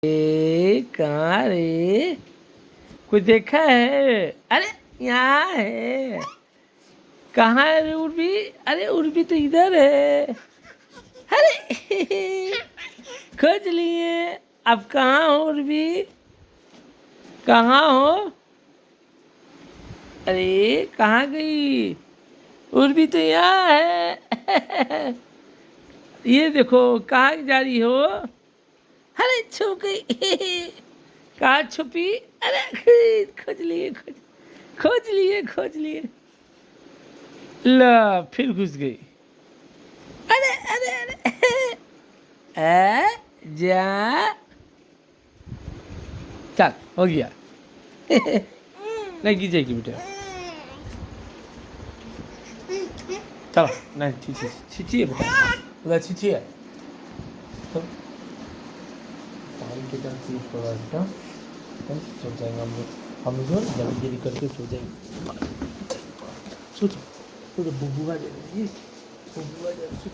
कहाँ रे? कोई देखा है? अरे यहाँ है। कहाँ है रे उर्वी? अरे उर्वी तो इधर है। अरे खोज लिए। अब कहाँ हो उर्वी? कहाँ हो? अरे कहाँ गई? उर्वी तो यहाँ है। ये देखो कहाँ जा रही हो? अरे छुप गई। कहाँ छुपी? अरे खोज लिए, खोज लिए। ला फिर घुस गई। अरे अरे अरे जा। चल हो गया। नहीं गिरेगी बेटा। चलो नहीं छीछी है बेटा, उधर छीछी है। तो पानी के टाइम से थोड़ा सा सो जाएंगे हम लोग जल्दी जल्दी करके सो जाएंगे। सो जाओ बुबुआ जाएगी, बुबुआ जाएगी।